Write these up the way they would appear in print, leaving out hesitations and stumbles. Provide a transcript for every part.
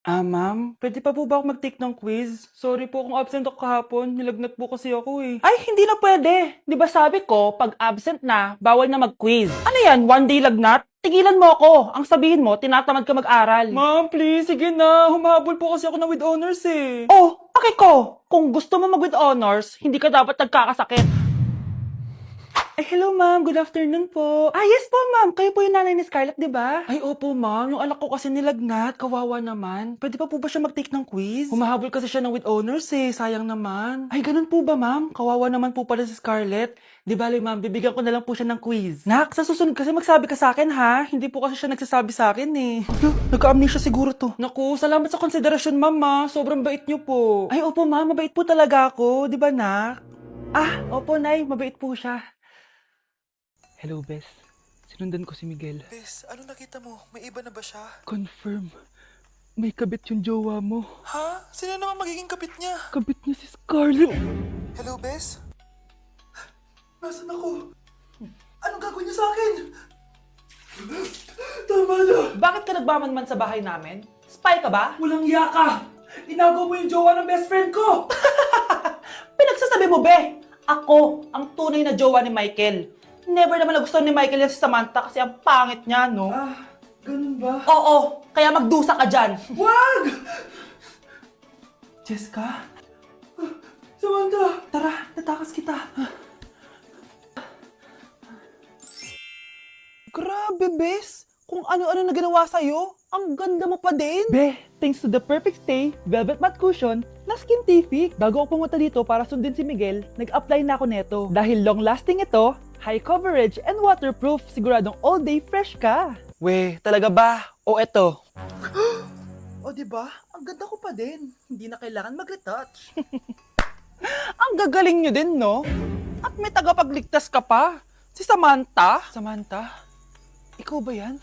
Ma'am, pwede pa po ba ako mag-take ng quiz? Sorry po kung absent ako kahapon. Nilagnat po kasi ako eh. Ay, hindi na pwede. Di ba sabi ko, pag absent na, bawal na mag-quiz. Ano yan, one day lagnat? Tigilan mo ako. Ang sabihin mo, tinatamad ka mag-aral. Ma'am, please, sige na. Humahabol po kasi ako ng with honors eh. Oh, pake ko. Kung gusto mo mag-with honors, hindi ka dapat nagkakasakit. Ay, hello ma'am. Good afternoon po. Yes po ma'am. Kayo po yung nanay ni Scarlett, di ba? Ay, opo ma'am. Yung anak ko kasi nilagnat. Kawawa naman. Pwede pa po ba siya mag-take ng quiz? Humahabol kasi siya ng with honors eh. Sayang naman. Ay, ganun po ba ma'am? Kawawa naman po pala si Scarlett. Di bale ma'am, bibigyan ko na lang po siya ng quiz. Nak, sa susunod kasi magsabi ka sa akin ha. Hindi po kasi siya nagsasabi sa akin eh. Nagka-amnesia siguro to. Naku, salamat sa konsiderasyon ma'am ha. Sobrang bait niyo po. Ay, opo ma'am. Mabait po talaga ako. Di ba nak? Opo nay. Mabait po siya. Hello, Bes. Sinundan ko si Miguel. Bes, ano nakita mo? May iba na ba siya? Confirm. May kabit yung jowa mo. Ha? Sino naman magiging kapit niya? Kabit niya si Scarlett. Hello, Bes? Nasaan ako? Anong gagawin niya sa akin? Tama na! Bakit ka nagmamanman sa bahay namin? Spy ka ba? Walang yaka! Inagaw mo yung jowa ng best friend ko! Pinagsasabi mo, be! Ako, ang tunay na jowa ni Michael. Never naman nagustuhan ni Michael yan si Samantha kasi ang pangit niya, no? Ganun ba? Oo, kaya magdusa ka dyan. Wag! Jessica, Samantha! tara, natakas kita. Grabe, Bes. Kung ano-ano na ginawa sa'yo, ang ganda mo pa din. Be, thanks to the perfect stay, velvet matte cushion, na Skintific. Bago ako pumunta dito para sundin si Miguel, nag-apply na ako neto. Dahil long-lasting ito, high coverage, and waterproof, siguradong all day fresh ka. We, talaga ba? O eto? O, diba? Ang ganda ko pa din. Hindi na kailangan mag-retouch. Ang gagaling nyo din, no? At may tagapagligtas ka pa. Si Samantha. Samantha? Ikaw ba yan?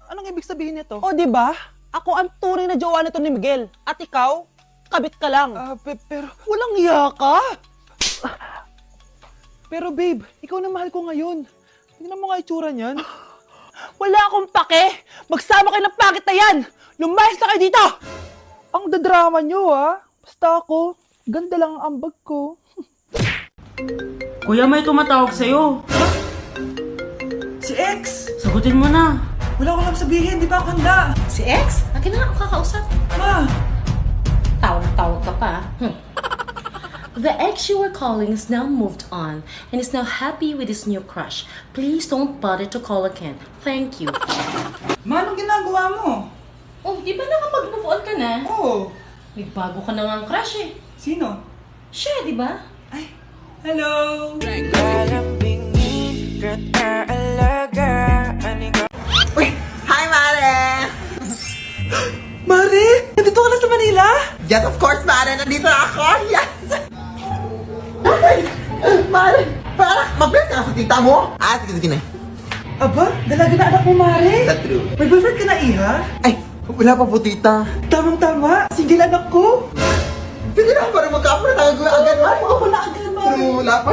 Anong ibig sabihin nito? O, di ba? Ako ang tunay na jowa nito ni Miguel. At ikaw, kabit ka lang. Pero... Walang iya ka? Pero babe, ikaw na mahal ko ngayon. Tingnan mo nga itsura niyan. Wala akong pake! Magsama kayo ng pangit na yan! Lumayas na kayo dito! Ang dadrama nyo, ha? Basta ako, ganda lang ang ambag ko. Kuya, may tumatawag sa'yo. Si X! Sagutin mo na. Wala ko lang sabihin, di ba ako handa? Si X? Akin na ako kakausap. Ma! Tawag-tawag ka pa. The ex you were calling is now moved on and is now happy with his new crush. Please don't bother to call again. Thank you. Ma, anong ginagawa mo? Oh, di ba nakapag-move on ka na? Oo. May bago ka na nga crush eh. Sino? Siya, di ba? Ay, hello! Uy! Hi, Mare! Mare! Nandito ka na sa Manila? Yes, of course, Mare! Nandito na ako! Yes! Ay! Mare! Para! Mag-bless ka na sa tita mo! Sige na. Aba, dalaga na anak mo, Mare! Is that true? May boyfriend ka na, Iha? Ay! Wala pa po, tita. Tamang-tama! Single anak ko! Sige na, para magkapura tayo agad, Mare! Ako na agad, Mare! Pero wala pa.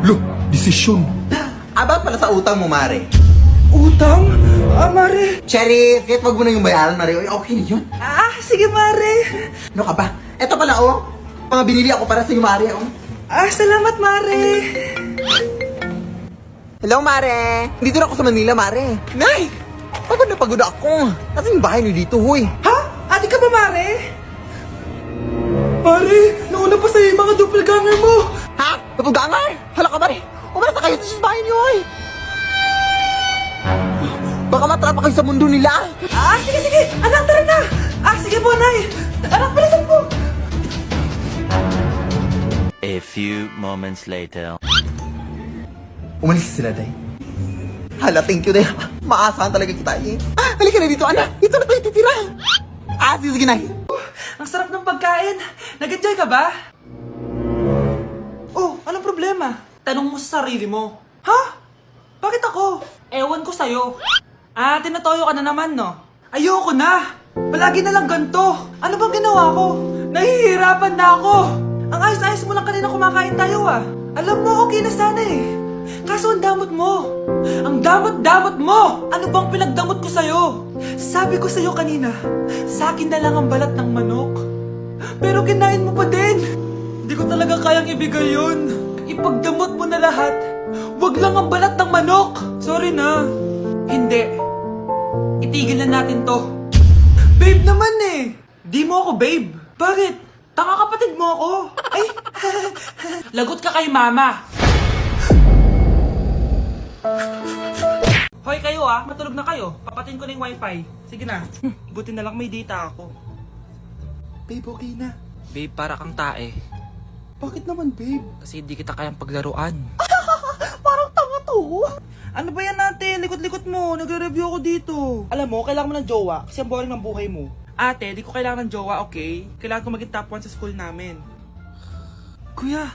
Look! Desisyon! About pala sa utang mo, Mare. Utang? Mare! Cherry, kahit wag mo na yung bayaran, Mare. Okay na yun. Sige, Mare! Ano ka ba? Eto pala, oh. Mga binili ako para sa iyo, Mare, oh. Salamat, Mare! Hello, Mare! Dito na ako sa Manila, Mare. Nay! Pagod na pagod ako. Kasi yung bahay niyo dito, huy. Ha? Ate ka ba, Mare? Mare! Nauna pa sa'yo yung mga doppelganger mo! Ha? Napugangar? Hala ka, Mare! Umalas na kayo sa bahay niyo, huy. Baka matrapa kayo sa mundo nila. Sige! Anak, tara na! Sige po, Nay! Anak, bilisan po! A few moments later. Umalis sila, Day. Hala, thank you, Day. Maasahan talaga kita, eh. Halika na dito, anak. Dito na tayo titira. Sige, Nay. Ang sarap ng pagkain! Nag-enjoy ka ba? Oh, anong problema? Tanong mo sa sarili mo. Ha? Bakit ako? Ewan ko sa'yo. Tinatoyo ka na naman, no? Ayoko na! Palagi na lang ganito. Ano bang ginawa ko? Nahihirapan na ako. Ang ayos-ayos mo lang kanina kumakain tayo, Alam mo, okay na sana eh. Kaso ang damot mo. Ang damot-damot mo! Ano bang pinagdamot ko sa'yo? Sabi ko sa'yo kanina, sa akin na lang ang balat ng manok. Pero kinain mo pa din. Hindi ko talaga kayang ibigay yun. Ipagdamot mo na lahat. Wag lang ang balat ng manok. Sorry na. Hindi. Itigil na natin to. Babe naman eh. Di mo ako babe. Bakit? Tanga kapatid mo ako. Ay, lagot ka kay mama. Hoy kayo matulog na kayo. Papatin ko na yung wifi. Sige na. Buti na lang may data ako. Babe, okay na. Babe, para kang tae. Bakit naman, babe? Kasi hindi kita kayang paglaruan. Parang tanga to. Ano ba yan natin? Likot-likot mo. Nagre-review ako dito. Alam mo, kailangan mo ng jowa kasi ang boring ng buhay mo. Ate, di ko kailangan ng jowa, okay? Kailangan ko maging top 1 sa school namin. Kuya!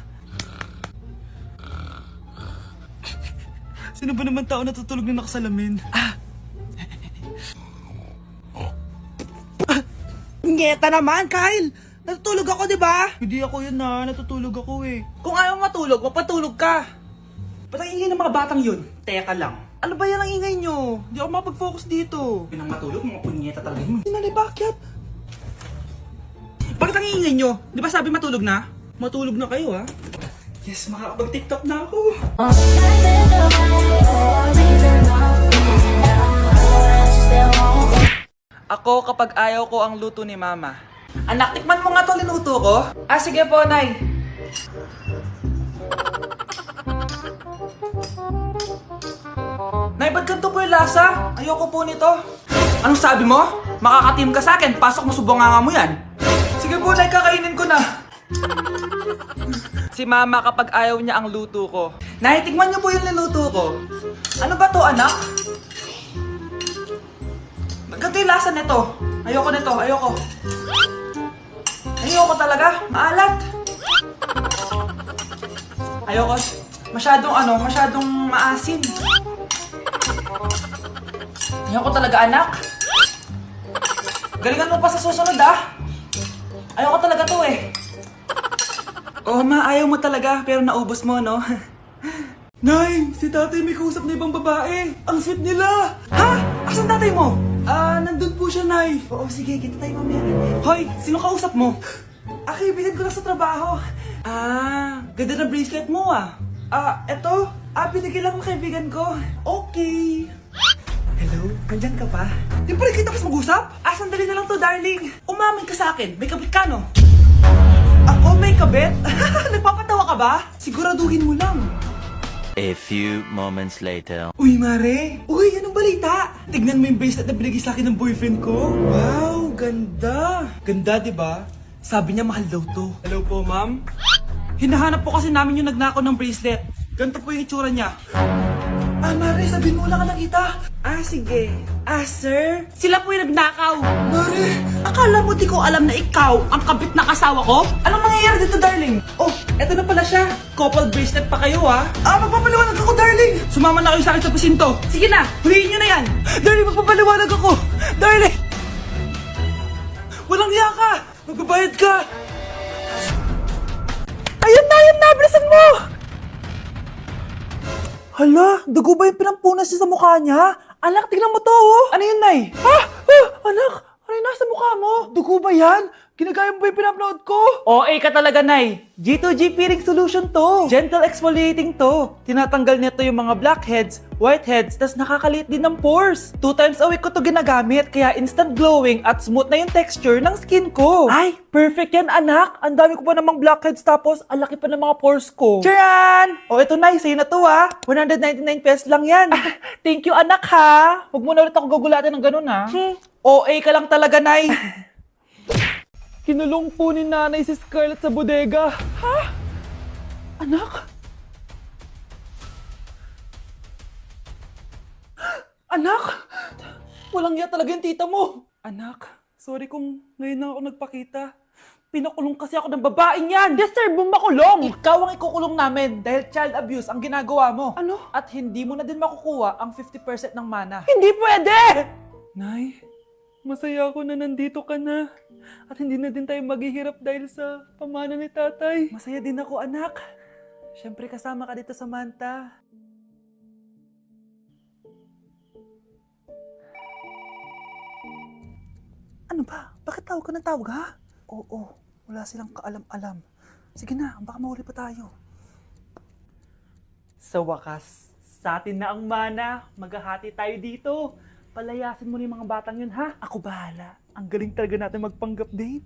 Sino ba naman tao natutulog na nakasalamin? Ngeta naman, Kyle! Natutulog ako, di ba? Hindi ako yun natutulog ako eh. Kung ayaw matulog, mapatulog ka. Ba't ang ingay ng mga batang yun? Teka lang. Ano ba yan ang ingay nyo? Hindi ako makapag-focus dito. Yun ang matulog, mga punyeta talaga yun. Sinali, bakit? Bakit ang ingay nyo? Di ba sabi matulog na? Matulog na kayo Yes, makakapag-tiktok na ako. Ako kapag ayaw ko ang luto ni mama. Anak, tikman mo nga to linuto ko. Sige po, Nay. Nay, ba't ganito po yung lasa? Ayoko po nito. Anong sabi mo? Makakatim ka sa akin. Pasok mo subonganga mo yan. Sige po, Nay, kakainin ko na. Si mama kapag ayaw niya ang luto ko. Nay, tikman niyo po yung niluto ko. Ano ba to, anak? Ganito yung lasa nito. Ayoko nito, ayoko. Ayoko talaga, maalat. Ayoko. Masyadong maasin. Ayoko talaga, anak. Galingan mo pa sa susunod, Ayoko talaga to eh. Oh, ma, ayaw mo talaga, pero naubos mo, no? Nay, si tatay may kausap na ibang babae. Ang sweet nila. Ha? Asan tatay mo? Nandun po siya, Nay. Oo, sige, kita tayo mamaya. Hoy, sino kausap mo? Kaibigan ko lang sa trabaho. Ganda na bracelet mo, eto. Binigay lang ng kaibigan ko. Okay. Hello, nandyan ka pa? Di pa rin kita mas mag-usap? Sandali na lang to, darling. Umamin ka sa akin, may kabit ka, no? Ako may kabit? Nagpapatawa ka ba? Siguraduhin mo lang. A few moments later. Uy, Mare! Uy, anong balita? Tignan mo yung bracelet na binigay sa akin ng boyfriend ko. Wow, ganda! Ganda, di ba? Sabi niya mahal daw to. Hello po, ma'am? Hinahanap po kasi namin yung nagnakaw ng bracelet. Ganito po yung itsura niya. Mare, sabihin mo wala ka nakita. Sige. Sir? Sila po yung nagnakaw. Mare, akala mo di ko alam na ikaw ang kabit na kasawa ko? Anong nangyayari dito, darling? Oh, eto na pala siya. Couple bracelet pa kayo, magpapaliwanag ako, darling. Sumama na kayo sa akin sa presinto. Sige na, huliin nyo na yan. Darling, magpapaliwanag ako. Darling! Walang hiya ka. Magbabayad ka. Ayun na, bilisan mo. Hala, dugo ba yung pinampunas niya sa mukha niya? Anak, tignan mo to, Ano yun, Nay? Anak, ano yung nasa mukha mo? Dugo ba yan? Ginagaya mo ba yung pinupload ko? OA ka talaga, Nay. G2G peeling solution to. Gentle exfoliating to. Tinatanggal nito yung mga blackheads, whiteheads, tas nakakaliit din ng pores. 2 times a week ko to ginagamit, kaya instant glowing at smooth na yung texture ng skin ko. Ay, perfect yan, anak. Ang dami ko pa namang blackheads tapos ang laki pa ng mga pores ko. Charan! Ito, Nay, sa'yo na to, 199 pesos lang yan. Thank you, anak, ha. Huwag mo na ulit ako gugulatin ng ganun, ha. OA ka lang talaga, Nay. Kinulong po ni nanay si Scarlett sa bodega. Ha? Anak? Anak? Walang iya talaga yung tita mo. Anak, sorry kung ngayon na ako nagpakita. Pinakulong kasi ako ng babaeng yan. Deserve mong makulong. Ikaw ang ikukulong namin dahil child abuse ang ginagawa mo. Ano? At hindi mo na din makukuha ang 50% ng mana. Hindi pwede! Nay, masaya ako na nandito ka na. At hindi na din tayo maghihirap dahil sa pamana ni tatay. Masaya din ako, anak. Siyempre kasama ka dito sa Manta. Ano ba? Bakit tawag ka ng tawag, ha? Oo, wala silang kaalam-alam. Sige na, baka mahuli pa tayo. Sa wakas, sa atin na ang mana. Maghahati tayo dito. Palayasin mo na yung mga batang yun, ha? Ako bahala. Ang galing talaga natin magpanggap, babe.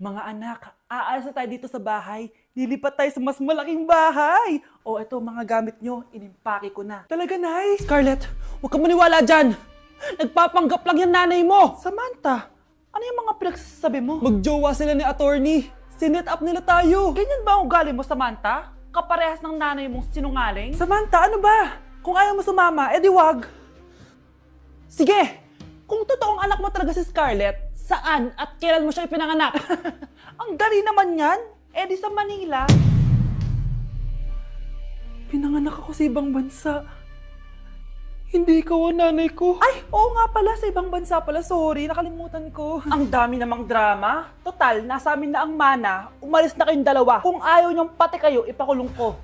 Mga anak, aalis na tayo dito sa bahay. Lilipat tayo sa mas malaking bahay. O eto, mga gamit nyo, inimpake ko na. Talaga, nice. Scarlett, huwag ka maniwala dyan. Nagpapanggap lang yung nanay mo. Samantha, ano yung mga pinagsasabi mo? Magjowa sila ni attorney. Sinet up nila tayo. Ganyan ba ang ugali mo, Samantha? Kaparehas ng nanay mong sinungaling? Samantha, ano ba? Kung ayaw mo sumama, edi wag. Sige, kung totoong anak mo talaga si Scarlett, saan at kailan mo siya ipinanganak? Ang dali naman yan. Edi sa Manila. Pinanganak ako sa ibang bansa. Hindi ikaw ang nanay ko. Ay, oo nga pala, sa ibang bansa pala. Sorry, nakalimutan ko. Ang dami namang drama. Total, nasa amin na ang mana. Umalis na kayong dalawa. Kung ayaw niyong pati kayo, ipakulong ko.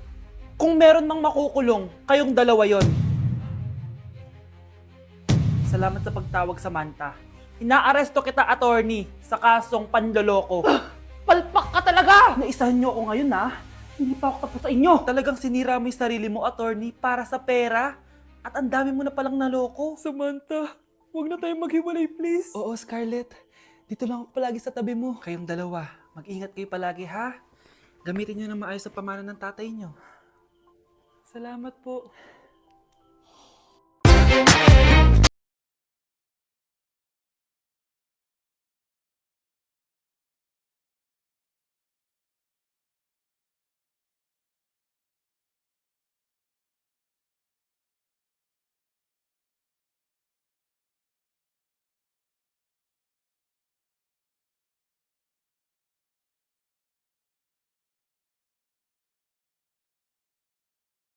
Kung meron mang makukulong, kayong dalawa yon. Salamat sa pagtawag, Samantha. Inaaresto kita, attorney, sa kasong panloloko. Palpak ka talaga! Naisahan niyo ako ngayon, ha? Hindi pa ako tapos sa inyo. Talagang sinira mo yung sarili mo, attorney, para sa pera. At ang dami mo na palang naloko. Samantha, huwag na tayong maghiwalay, please. Oo, Scarlett. Dito lang ako palagi sa tabi mo. Kayong dalawa, mag-ingat kayo palagi, ha? Gamitin niyo na maayos sa pamana ng tatay niyo. Salamat po.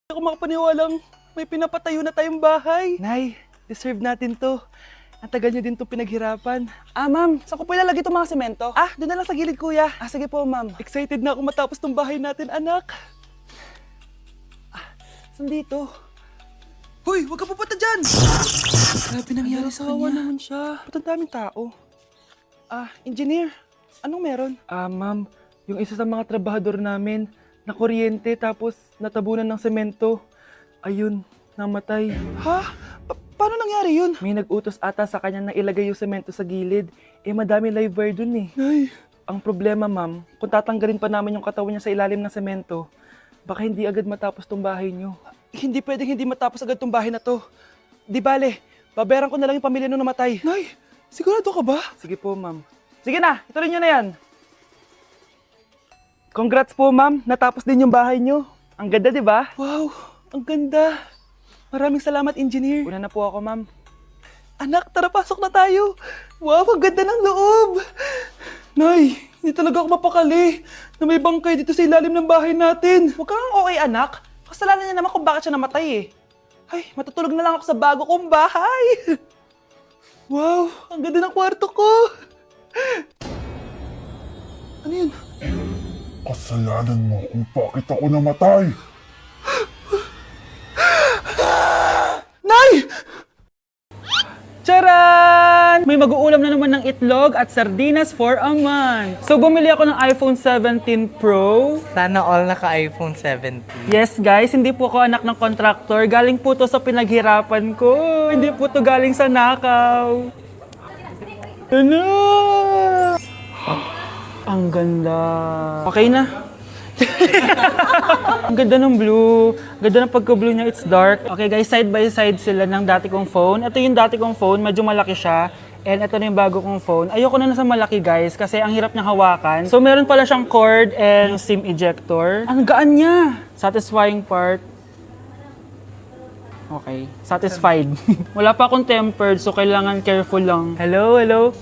Ako makapaniwalang may pinapatayo na tayong bahay. Nay, deserve natin to. Ang tagal nyo din to pinaghirapan. Ma'am, saan ko po ilalagay itong mga semento? Doon na lang sa gilid, kuya. Sige po, ma'am. Excited na ako matapos tong bahay natin, anak. Saan dito? Hoy, huwag ka pupunta dyan! Grabe nangyari sa kanya. Naman siya. Ba't ang daming tao? Engineer, anong meron? Ma'am, yung isa sa mga trabahador namin, na kuryente tapos natabunan ng semento. Ayun, namatay. Ha? Paano nangyari yun? May nag-utos ata sa kanya na ilagay yung semento sa gilid. Madami live wire dun eh. Ay. Ang problema, ma'am, kung tatanggalin pa namin yung katawan niya sa ilalim ng semento, baka hindi agad matapos tong bahay niyo. Hindi pwedeng hindi matapos agad tong bahay na to. Di bale, babayaran ko na lang yung pamilya nung namatay. Nay, sigurado ka ba? Sige po, ma'am. Sige na, ituloy niyo na yan. Congrats po, ma'am. Natapos din yung bahay nyo. Ang ganda, di ba? Wow, ang ganda. Maraming salamat, engineer. Una na po ako, ma'am. Anak, tara, pasok na tayo. Wow, ang ganda ng loob. Nay, hindi talaga ako mapakali na may bangkay dito sa ilalim ng bahay natin. Huwag kang okay, anak. Kasalanan niya naman kung bakit siya namatay eh. Ay, matutulog na lang ako sa bago kong bahay. Wow, ang ganda ng kwarto ko. Ano yun? Kasalanan mo kung bakit ako namatay. Nay! Charan! May mag-uulam na naman ng itlog at sardinas for a month. So, bumili ako ng iPhone 17 Pro. Sana all naka-iPhone 17. Yes, guys, hindi po ako anak ng contractor. Galing po to sa pinaghirapan ko. Hindi po to galing sa nakaw. Ano? Ang ganda. Okay na. Ang ganda ng blue. Ganda ng pagka-blue niya, it's dark. Okay guys, side by side sila ng dati kong phone. Ito yung dati kong phone, medyo malaki siya. And ito na yung bago kong phone. Ayoko na sa malaki guys, kasi ang hirap niyang hawakan. So meron pala siyang cord and SIM ejector. Ang gaan niya. Satisfying part. Okay, satisfied. Wala pa akong tempered, so kailangan careful lang. Hello, hello.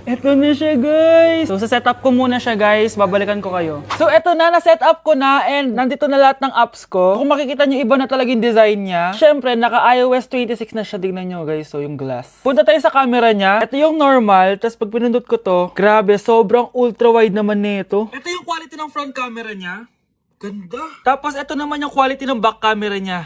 Eto na siya, guys. So, sa setup ko muna siya, guys. Babalikan ko kayo. So, eto na. Na-setup ko na and nandito na lahat ng apps ko. Kung makikita nyo, iba na talaga yung design niya. Siyempre, naka-iOS 26 na siya. Tignan nyo, guys. So, yung glass. Punta tayo sa camera niya. Ito yung normal. Tapos, pag pinindot ko to, grabe, sobrang ultra-wide naman nito. Ito yung quality ng front camera niya. Ganda. Tapos, ito naman yung quality ng back camera niya.